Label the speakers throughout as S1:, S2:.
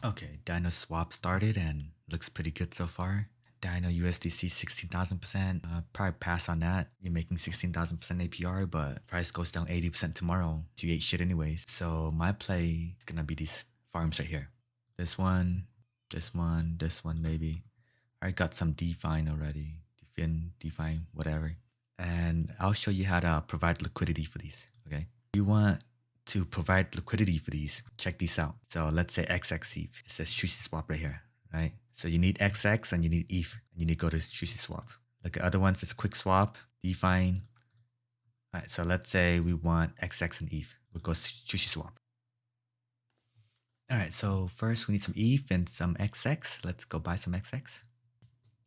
S1: Okay, Dinoswap started and looks pretty good so far. Dino USDC 16,000%. Probably pass on that. You're making 16,000% APR, but price goes down 80% tomorrow. You ate shit anyways. So my play is gonna be these farms right here. This one, this one, this one maybe. I got some define already. Define, whatever. And I'll show you how to provide liquidity for these. Okay. You want to provide liquidity for these, check these out. So let's say XXETH. It says SushiSwap right here, right? So you need XX and you need ETH. And you need to go to SushiSwap. Look at other ones, it's QuickSwap, Define. All right, so let's say we want XX and ETH. We'll go SushiSwap. All right, so first we need some ETH and some XX. Let's go buy some XX.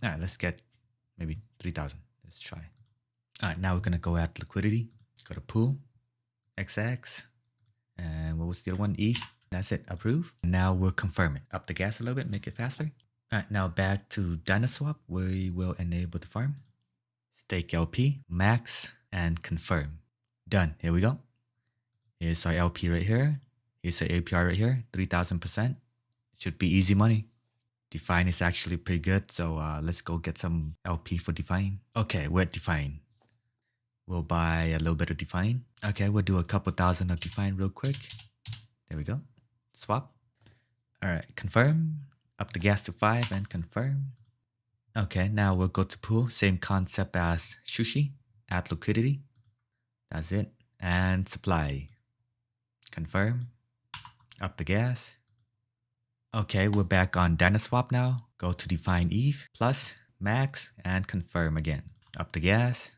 S1: All right, let's get maybe 3,000. Let's try. All right, now we're gonna go at liquidity. Go to pool, XX, and what was the other one? ETH. That's it, approve. Now we'll confirm it. Up the gas a little bit, make it faster. All right, now back to Dinoswap. We will enable the farm. Stake LP, max, and confirm. Done, here we go. Here's our LP right here. Here's our APR right here, 3,000%. Should be easy money. Define is actually pretty good, so let's go get some LP for Define. Okay, we're at Define. We'll buy a little bit of Define. Okay, we'll do a couple thousand of Define real quick. There we go. Swap. All right, confirm. Up the gas to 5 and confirm. Okay, now we'll go to pool. Same concept as Sushi. Add liquidity. That's it. And supply. Confirm. Up the gas. Okay, we're back on Dinoswap now. Go to Define ETH, plus, max, and confirm again. Up the gas.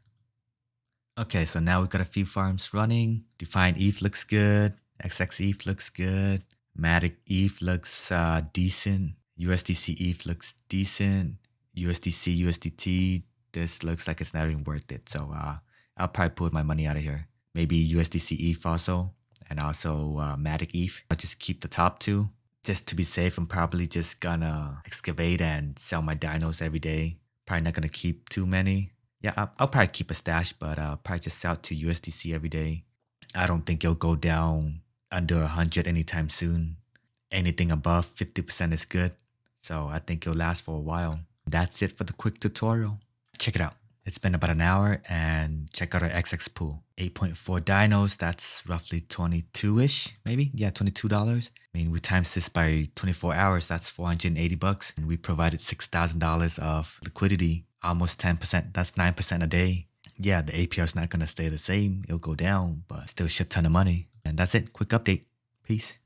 S1: Okay, so now we've got a few farms running. Define ETH looks good. XX ETH looks good. Matic ETH looks decent. USDC ETH looks decent. USDC, USDT, this looks like it's not even worth it. So I'll probably pull my money out of here. Maybe USDC ETH also, and also Matic ETH. I'll just keep the top two. Just to be safe, I'm probably just gonna excavate and sell my dinos every day. Probably not gonna keep too many. Yeah, I'll probably keep a stash, but probably just sell to USDC every day. I don't think it'll go down under 100 anytime soon. Anything above 50% is good. So I think it'll last for a while. That's it for the quick tutorial. Check it out. It's been about an hour and check out our XX pool. 8.4 dinos, that's roughly 22-ish, maybe? Yeah, $22. I mean, we times this by 24 hours, that's 480 bucks. And we provided $6,000 of liquidity, almost 10%. That's 9% a day. Yeah, the APR is not gonna stay the same. It'll go down, but still a shit ton of money. And that's it, quick update. Peace.